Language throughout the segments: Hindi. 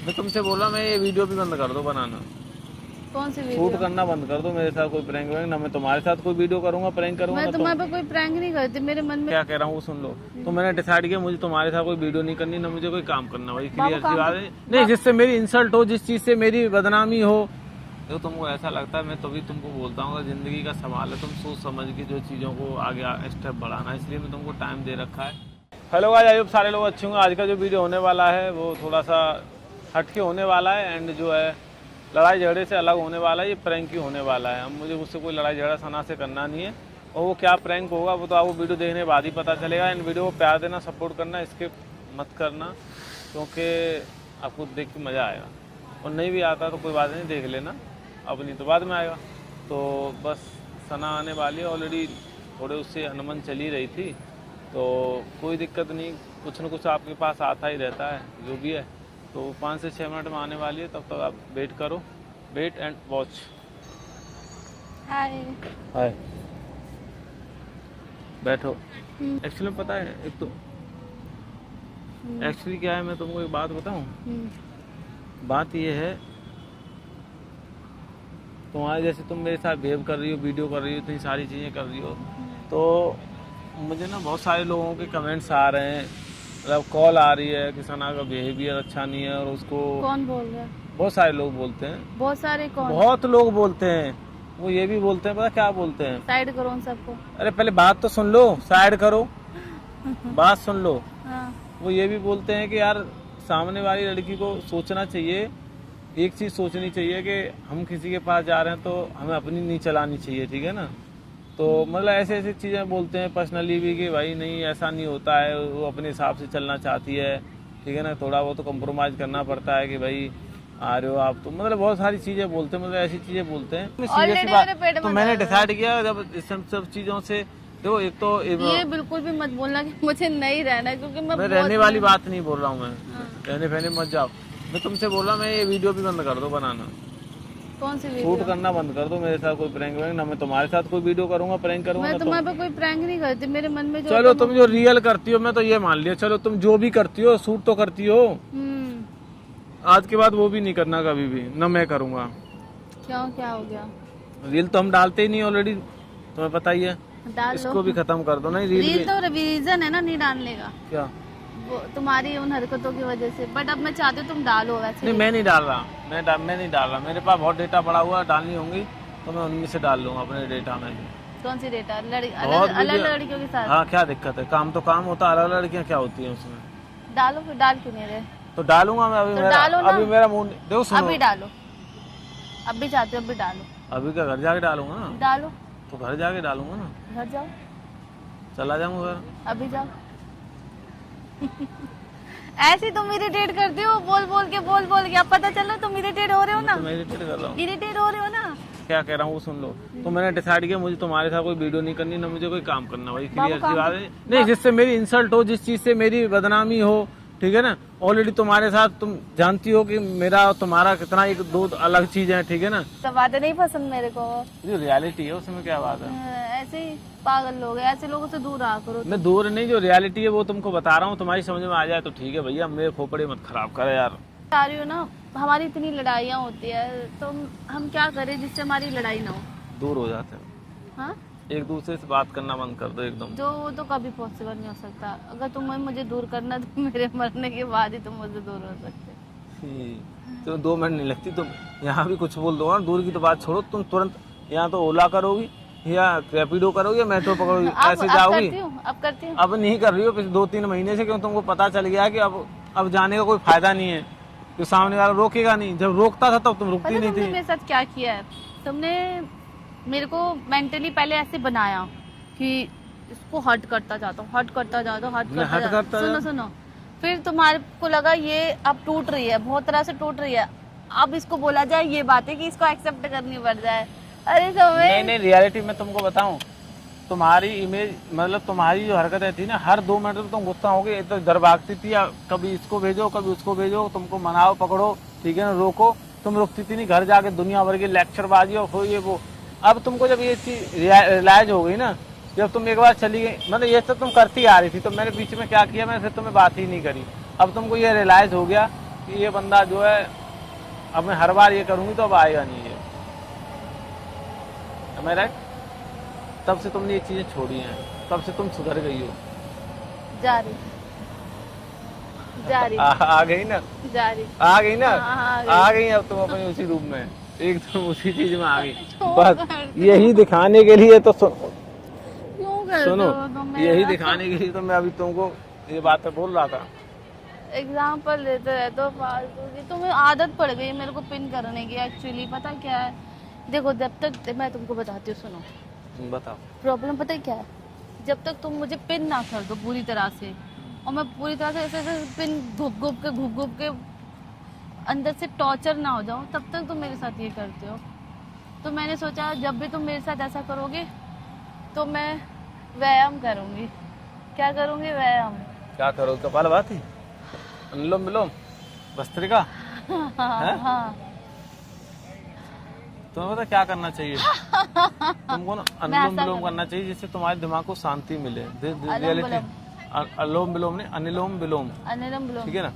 मैं तुमसे बोला मैं ये वीडियो भी बंद कर दो बनाना, कौन सी शूट वीडियो? करना बंद कर दो मेरे साथ कोई प्रैंक वैंक ना। मैं तुम्हारे साथ कोई वीडियो करूंगा प्रैंक करूंगा मैं ना। तुम्हारे पे कोई प्रैंक नहीं करती, मेरे मन में क्या कह रहा हूँ वो सुन लो। तो मैंने डिसाइड किया मुझे तुम्हारे साथ कोई वीडियो नहीं करनी, ना मुझे कोई काम करना, वही क्लियर सी बात है। नहीं जिससे मेरी इंसल्ट हो, जिस चीज से मेरी बदनामी हो। तो तुमको ऐसा लगता है मैं तभी तुमको बोलता हूँ जिंदगी का सवाल है, तुम सोच समझ के जो चीजों को आगे स्टेप बढ़ाना, इसलिए मैं तुमको टाइम दे रखा है। हेलो गाइस, आई होप सारे लोग अच्छे होंगे। आज का जो वीडियो होने वाला है वो थोड़ा सा हटके होने वाला है एंड जो है लड़ाई झगड़े से अलग होने वाला है। ये प्रैंक ही होने वाला है। अब मुझे उससे कोई लड़ाई झगड़ा सना से करना नहीं है, और वो क्या प्रैंक होगा वो तो आपको वीडियो देखने के बाद ही पता चलेगा। एंड वीडियो को प्यार देना, सपोर्ट करना, स्किप मत करना, क्योंकि आपको देख के मज़ा आएगा। और नहीं भी आता तो कोई बात नहीं, देख लेना, अब नहीं तो बाद में आएगा। तो बस सना आने वाली है, ऑलरेडी थोड़े उससे अनमन चली रही थी, तो कोई दिक्कत नहीं, कुछ न कुछ आपके पास आता ही रहता है जो भी है। तो 5 से 6 मिनट में आने वाली है, तब तक आप वेट करो, वेट एंड वॉच। हाय हाय, बैठो। एक्चुअली पता है एक तो एक्चुअली क्या है, मैं तुमको एक बात बताऊं। बात ये है, तुम्हारे जैसे तुम मेरे साथ बिहेव कर रही हो, वीडियो कर रही हो, इतनी सारी चीज़ें कर रही हो, तो मुझे ना बहुत सारे लोगों के कमेंट्स आ रहे हैं, मतलब कॉल आ रही है कि सना का बिहेवियर अच्छा नहीं है, और उसको कौन बोल रहा है? बहुत सारे लोग बोलते हैं, बहुत सारे कौन? बहुत लोग बोलते हैं। वो ये भी बोलते हैं, पता क्या बोलते हैं? साइड करो उन सबको। अरे पहले बात तो सुन लो, साइड करो, बात सुन लो। हाँ। वो ये भी बोलते हैं कि यार सामने वाली लड़की को सोचना चाहिए, एक चीज सोचनी चाहिए कि हम किसी के पास जा रहे हैं तो हमें अपनी नहीं चलानी चाहिए, ठीक है ना। तो मतलब ऐसे ऐसे चीजें बोलते हैं पर्सनली भी कि भाई नहीं ऐसा नहीं होता है, वो अपने हिसाब से चलना चाहती है, ठीक है ना। थोड़ा वो तो कम्प्रोमाइज करना पड़ता है कि भाई आ रहे हो आप तो, मतलब बहुत सारी चीजें बोलते हैं, मतलब ऐसी चीजें बोलते हैं। सीरियस बात, तो मैंने डिसाइड किया जब इस सब चीजों से, देखो एक तो ये बिल्कुल भी मत बोलना कि मुझे नहीं रहना, क्योंकि मैं रहने वाली बात नहीं बोल रहा हूँ मैं, रहने फहने मत जाओ। मैं तुमसे बोल रहा, मैं ये वीडियो भी बंद कर दो बनाना, कौन सी वीडियो? शूट करना बंद कर दो मेरे साथ कोई प्रैंक वैंक ना। मैं तुम्हारे साथ कोई वीडियो करूंगा प्रैंक करूंगा मैं ना। तुम्हारे पे कोई प्रैंक नहीं करती, मेरे मन में जो चलो तुम जो रियल करती हो मैं तो ये मान लिया, चलो तुम जो भी करती हो शूट तो करती हो, आज के बाद वो भी नहीं करना कभी भी ना, मैं करूंगा। क्यों, क्या हो गया? रील तो हम डालते ही नहीं ऑलरेडी, तुम्हें पता ही है। डाल इसको लो। भी खत्म कर दो। नहीं रील तो रीजन है ना नहीं डालने का, क्या वो तुम्हारी उन हरकतों की वजह से। बट अब मैं चाहती हूँ तुम डालो वैसे। नहीं, मैं नहीं डाल रहा, मैं नहीं डाल रहा। मेरे पास बहुत डेटा पड़ा हुआ है, डालनी होंगी तो मैं उनमें से डाल लूंगा अपने डेटा में। कौन सी डेटा? बहुत अलग वीडियो- लड़कियों के साथ? हाँ, क्या दिक्कत है, काम तो काम होता है, अलग लड़कियां क्या होती हैं उसमें। डालो फिर, डाल क्यों नहीं रहे? तो डालूंगा मैं अभी, तो डालो ना। अभी मेरा मूड, देखो सुनो, अभी डालो, अभी चाहते हो अभी डालो। अभी क्या घर जाके डालूंगा ना, डालो, तो घर जाके डालूंगा ना, घर जाओ, चला जाऊंगा घर। अभी जाओ। ऐसे तुम इरिटेट करते हो, बोल बोल के अब पता चल रहा तुम इरिटेट हो रहे हो ना। मैं इरिटेट कर रहा हूँ, इरिटेट हो रहे हो ना। क्या कह रहा हूँ वो सुन लो। तो मैंने डिसाइड किया मुझे तुम्हारे साथ कोई वीडियो नहीं करनी, ना मुझे कोई काम करना, वही क्लियर सी बात है। नहीं जिससे मेरी इंसल्ट हो, जिस चीज से मेरी बदनामी हो, ठीक है ना। ऑलरेडी तुम्हारे साथ तुम जानती हो कि मेरा और तुम्हारा कितना एक दो अलग चीज है, ठीक है ना। सब बातें नहीं पसंद मेरे को, जो रियलिटी है उसमें क्या बात है। ऐसे ही पागल लोग हैं, ऐसे लोगों से दूर रहा करो। मैं दूर नहीं, जो रियलिटी है वो तुमको बता रहा हूँ, तुम्हारी समझ में आ जाए तो ठीक है भैया, मेरे खोपड़े मत खराब करे यार। बता रही हो ना, हमारी इतनी लड़ाइयाँ होती है तो हम क्या करें जिससे हमारी लड़ाई ना हो? दूर हो जाते हैं, हाँ, एक दूसरे से बात करना बंद कर दो एकदम। जो वो तो कभी पॉसिबल नहीं हो सकता। अगर तुम्हें मुझे दूर करना तो मेरे मरने के बाद ही तुम मुझसे दूर हो सकते। तो 2 मिनट नहीं लगती, तुम यहाँ भी कुछ बोल दो ना, दूर की तो बात छोड़ो, तुम तुरंत यहाँ तो ओला करोगी या रैपिडो करोगी या मेट्रो पकड़ोगी, ऐसे जाओगी। अब करती हूँ। अब नहीं कर रही हो पिछले 2-3 महीने से, क्यों तुमको पता चल गया कि अब जाने का कोई फायदा नहीं है, तो सामने वाला रोकेगा नहीं। जब रोकता था तब तुम रुकती नहीं तुमने थी। मेरे साथ क्या किया है? तुमने मेरे को मेंटली पहले ऐसे बनाया कि इसको हर्ट करता जाता हूँ, हर्ट करता जाता हूँ, हर्ट करता। सुनो, फिर तुम्हारे को लगा ये अब टूट रही है, बहुत तरह से टूट रही है, अब इसको बोला जाए ये बात है कि इसको एक्सेप्ट करनी पड़ जाए। अरे नहीं, रियलिटी में तुमको बताऊं, तुम्हारी इमेज, मतलब तुम्हारी जो हरकतें थी ना, हर 2 मिनट में तुम गुस्सा हो गई, तो इधर भागती थी, कभी इसको भेजो कभी उसको भेजो, तुमको मनाओ पकड़ो, ठीक है ना, रोको, तुम रुकती थी नहीं। घर जाके दुनिया भर की लेक्चरबाजी और ये वो। अब तुमको जब ये चीज रियलाइज हो गई ना, जब तुम एक बार चली गई, मतलब ये सब तुम करती आ रही थी, तो मैंने बीच में क्या किया, मैंने फिर तुम्हें बात ही नहीं करी। अब तुमको ये रियलाइज हो गया कि ये बंदा जो है, अब मैं हर बार ये करूंगी तो अब आएगा नहीं ये। मैं राइट? तब से तुमने ये चीजें छोड़ी हैं, तब से तुम सुधर गई हो। जा रही आ गई ना, जा रही आ गई ना, हाँ, आ गई। अब तुम अपने उसी रूप में, एकदम उसी चीज में आ गई। बस यही दिखाने के लिए तो क्यों कर सुनो, दो तुम यही मेरा? दिखाने के लिए तो मैं अभी तुमको ये बातें बोल रहा था। एग्जाम्पल लेते रहते हो फालतू की। तुम्हें आदत पड़ गई है मेरे को पिन करने की। एक्चुअली पता क्या है, देखो जब तक मैं तुमको बताती हूँ, सुनो बताओ। प्रॉब्लम पता है क्या है, जब तक तुम मुझे पिन ना कर दो पूरी तरह से, और मैं पूरी तरह से ऐसे ऐसे पिन घुप के अंदर से टॉर्चर ना हो जाऊं, तब तक तुम मेरे साथ ये करते हो। तो मैंने सोचा जब भी तुम मेरे साथ ऐसा करोगे तो मैं व्यायाम करूंगी। क्या करूंगी? व्यायाम। क्या करो? कपालभाति, अनुलोम विलोम, भस्त्रिका। हाँ। तुम्हें पता क्या करना चाहिए? तुमको ना अनुलोम विलोम करना चाहिए, जिससे तुम्हारे दिमाग को शांति मिले। अनुलोम विलोम नहीं, अनिलोम विलोम, ठीक है ना?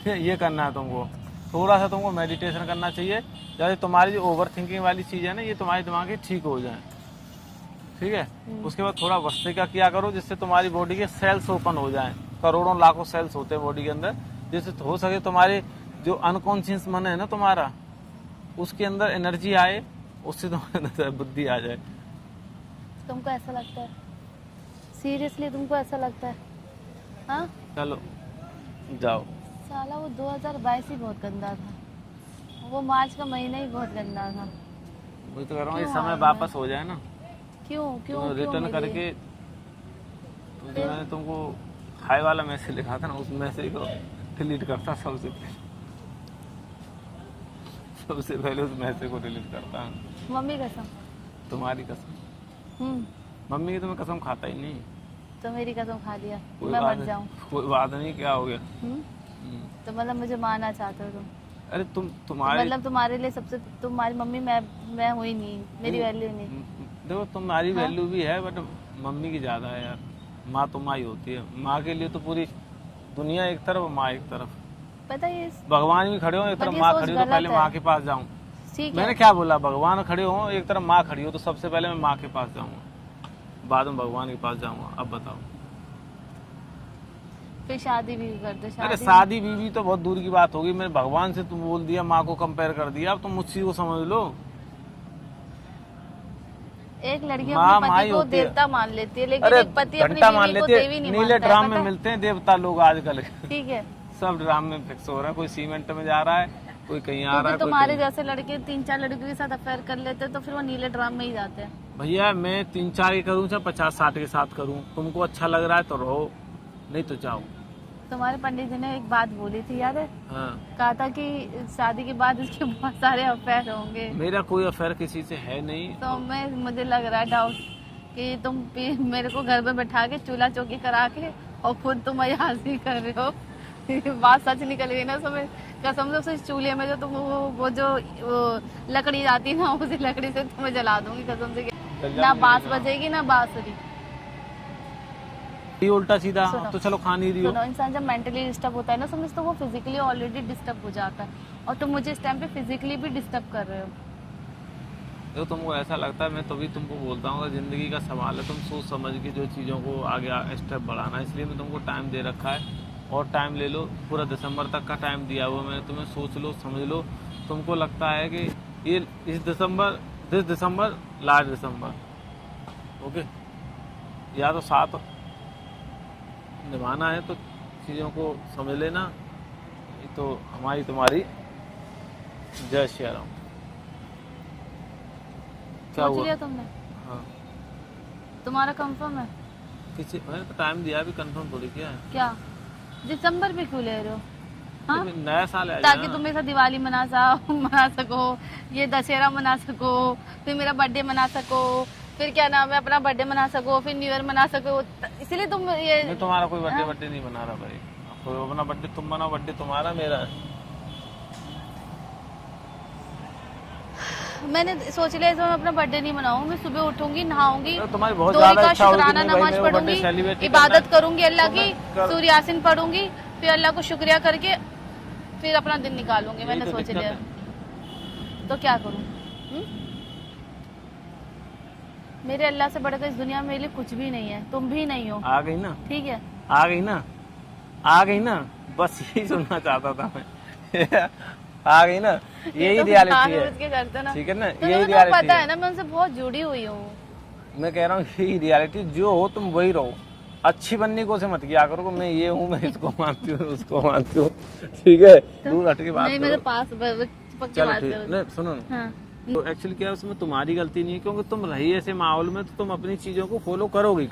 फिर ये करना है तुमको। थोड़ा सा तुमको मेडिटेशन करना चाहिए, जैसे तुम्हारी जो ओवर थिंकिंग वाली चीज है ना, ये तुम्हारे दिमाग की ठीक हो जाए, ठीक है? उसके बाद थोड़ा भस्त्रिका किया करो, जिससे तुम्हारी बॉडी के सेल्स ओपन हो जाएं। करोड़ों लाखों सेल्स होते हैं बॉडी के अंदर, जिससे हो सके तुम्हारे जो अनकॉन्शियस मन है ना तुम्हारा, उसके अंदर एनर्जी आए, उससे तुम्हारे अंदर बुद्धि आ जाए। तुमको ऐसा लगता है? सीरियसली तुमको ऐसा लगता है? हाँ चलो जाओ। साला वो 2022 ही बहुत गंदा था, वो मार्च का महीना ही बहुत गंदा था। वही तो कह रहा हूँ, ये क्यों समय आ वापस हो जाए ना, क्यों क्यों तो क्यों रिटर्न मेरे? करके। तो जो मैंने तुमको हाई वाला मैसेज लिखा था ना, उस मैसेज को डिलीट करता सबसे पहले। सबसे पहले उस मैसेज को डिलीट करता हूँ। मम्मी कसम। तुम्हारी कसम। हम्म। मम्मी की तो मैं कसम खाता ही नहीं। तो मेरी कसम खा लिया, कोई मैं बात मर जाऊं। कोई बात नहीं, क्या हो गया? तो मतलब मुझे मारना चाहते हो तुम? अरे तुम्हारे मतलब तुम्हारे लिए सबसे, तुम्हारी मम्मी मैं हुई नहीं, मेरी वैल्यू नहीं। देखो तुम्हारी हाँ? वैल्यू भी है, बट मम्मी की ज्यादा है यार। माँ तो माँ ही होती है। माँ के लिए तो पूरी दुनिया एक तरफ, माँ एक तरफ। पता है भगवान भी खड़े हो एक तरफ, ये माँ सोच खड़ी हो तो गलत पहले है। माँ के पास जाऊं। ठीक मैंने है, क्या बोला? भगवान खड़े हो एक तरफ, माँ खड़ी हो, तो सबसे पहले मैं माँ के पास जाऊंगा, बाद में भगवान के पास जाऊंगा। अब बताओ। फिर शादी भी कर दो। अरे शादी बीवी तो बहुत दूर की बात होगी। मैंने भगवान से तुम बोल दिया, माँ को कंपेयर कर दिया, अब तुम मुझसे को समझ लो। एक लड़की माँ अपने माँ पति ही को होती है। देवता मान लेती है, लेकिन अरे एक पति अपनी घंटा मान बीवी को लेते देवी नहीं नीले मानता है, ड्राम पता में है? मिलते हैं देवता लोग आजकल। ठीक है, सब ड्राम में फिक्स हो रहा है। कोई सीमेंट में जा रहा है, कोई कहीं आ रहा है, क्योंकि कोई तुम्हारे कहीं। जैसे लड़के 3-4 लड़कियों के साथ अफेयर कर लेते हैं, तो फिर वो नीले ड्राम में ही जाते हैं। भैया मैं 3-4 के करूँ चाहे 50-60 के साथ करूँ, तुमको अच्छा लग रहा है तो रहो, नहीं तो जाओ। तुम्हारे पंडित जी ने एक बात बोली थी, याद है? हाँ, कहा था कि शादी के बाद इसके बहुत सारे अफेयर होंगे। मेरा कोई अफेयर किसी से है नहीं। तो मुझे लग रहा है डाउट कि तुम मेरे को घर में बैठा के चूल्हा चौकी करा के और खुद तुम अयाजी कर रहे हो। बात सच निकल गई ना, समझ कसम से। उस चूल्हे में जो तुम वो जो लकड़ी जाती है ना, उसी लकड़ी से तुम्हें जला दूंगी कसम से। ना बांस बजेगी ना बांसुरी। ये उल्टा सीधा। सुनो। तो चलो खा नहीं रही हो। सुनो, इंसान जब मेंटली डिस्टर्ब होता है ना, समझ, तो वो फिजिकली ऑलरेडी डिस्टर्ब हो जाता है, और तुम मुझे इस टाइम पे फिजिकली भी डिस्टर्ब कर रहे हो। तो तुमको ऐसा लगता है, मैं तो भी तुमको बोलता हूँ, जिंदगी का सवाल है, तुम सोच समझ के जो चीज़ों को आगे स्टेप बढ़ाना, इसलिए मैं तुमको टाइम दे रखा है। और टाइम ले लो, पूरा दिसंबर तक का टाइम दिया हुआ मैंने तुम्हें। सोच लो, समझ लो। तुमको लगता है कि ये this December last December, okay, या तो साथ निभाना है तो चीज़ों को समझ लेना। ये तो हमारी तुम्हारी जय श्री राम। क्या सोच हुआ? लिया तुमने? हाँ, तुम्हारा कंफर्म है? किसी मैंने तो टाइम दिया, अभी कंफर्म थोड़ी किया है। क्या दिसंबर में क्यों ले रहे हो? हाँ? तो नया साल है ताकि तुम मेरे साथ दिवाली मना सको, ये दशहरा मना सको, फिर मेरा बर्थडे मना सको, फिर क्या नाम है, अपना बर्थडे मना सको, फिर न्यू ईयर मना सको। इसीलिए तुम ये मैं तुम्हारा कोई बर्थडे नहीं मना रहा भाई। कोई अपना बर्थडे तुम मनाओ, बर्थडे तुम्हारा मेरा है। मैंने सोच लिया इस बार मैं अपना बर्थडे नहीं मनाऊंगी। मैं सुबह उठूंगी, नहाऊंगी, तो तुम्हारी बहुत दोहरी ज्यादा का इच्छा होगी कि शुक्राना नहीं भाई नमाज मेरे को पढ़ूंगी, birthday celebrate ही इबादत करना है। करूंगी अल्लाह तो की, मैं कर- सूर्य यासीन पढ़ूंगी, फिर अल्लाह को शुक्रिया करके फिर अपना दिन निकालूंगी, मैंने यही तो सोच दिक्कत लिया। है। तो क्या करूं? मेरे अल्लाह से बढ़कर इस दुनिया में मेरे लिए कुछ भी नहीं है, तुम भी नहीं हो। आ गई ना, ठीक है, आ गई ना, आ गई ना, बस यही सुनना चाहता था मैं। आ गई ना, यही तो रियलिटी जानबूझ के है, करते ना। ठीक है ना, तो यही तुम्हें तो रियलिटी पता है है। ना, मैं उनसे बहुत जुड़ी हुई हूँ। मैं कह रहा हूँ यही रियलिटी, जो हो तुम वही रहो, अच्छी बनने की कोशिश मत किया करो, मैं ये हूँ, मैं इसको मानती हूँ, उसको मानती हूँ, ठीक है, दूर हट के बात नहीं, मेरे करो। पास पक्की चलो बात ठीक, करो। नहीं सुनो ना, हाँ, तो एक्चुअली क्या है, उसमें तुम्हारी गलती नहीं है, क्योंकि तुम रही ऐसे माहौल में, तो तुम अपनी चीजों को फॉलो करोगी,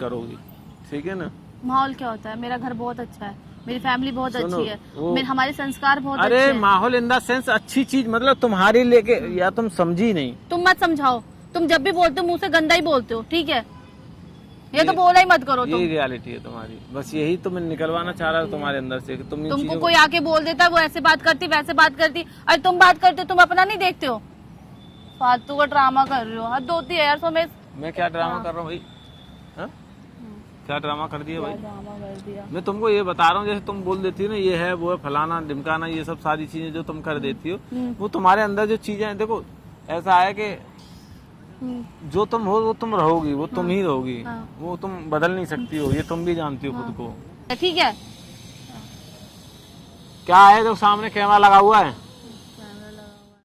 ठीक है ना। माहौल क्या होता है? मेरा घर बहुत अच्छा है, मेरी फैमिली बहुत सुनो, अच्छी है, वो- हमारे संस्कार बहुत अच्छे अरे हैं। माहौल इन द सेंस अच्छी चीज, मतलब तुम्हारी लेके, या तुम समझी नहीं। तुम मत समझाओ, तुम जब भी बोलते हो मुंह से गंदा ही बोलते हो, ठीक है? ये तो बोला ही मत करो तुम। यही रियलिटी है तुम्हारी, बस यही तो मैं निकलवाना चाह रहा था तुम्हारे अंदर से, कि तुम इन तुमको चीजों कोई आके बोल देता है वो ऐसे बात करती वैसे बात करती, और तुम बात करते हो, तुम अपना नहीं देखते हो, फालतू का ड्रामा कर रहे हो, हद होती है यार। सो मैं क्या ड्रामा कर रहा हूँ भाई? हाँ? क्या ड्रामा कर दिया भाई? ड्रामा कर दिया। मैं तुमको ये बता रहा हूँ, जैसे तुम बोल देती हो ना, ये है वो है, फलाना ढिमकाना, ये सब सारी चीजें जो तुम कर देती हो, वो तुम्हारे अंदर जो चीजें हैं, देखो ऐसा है कि जो तुम हो वो तुम रहोगी, वो तुम ही रहोगी, हाँ। वो तुम बदल नहीं सकती हो, ये तुम भी जानती हो खुद को। ठीक है, क्या है जो सामने कैमरा लगा हुआ है?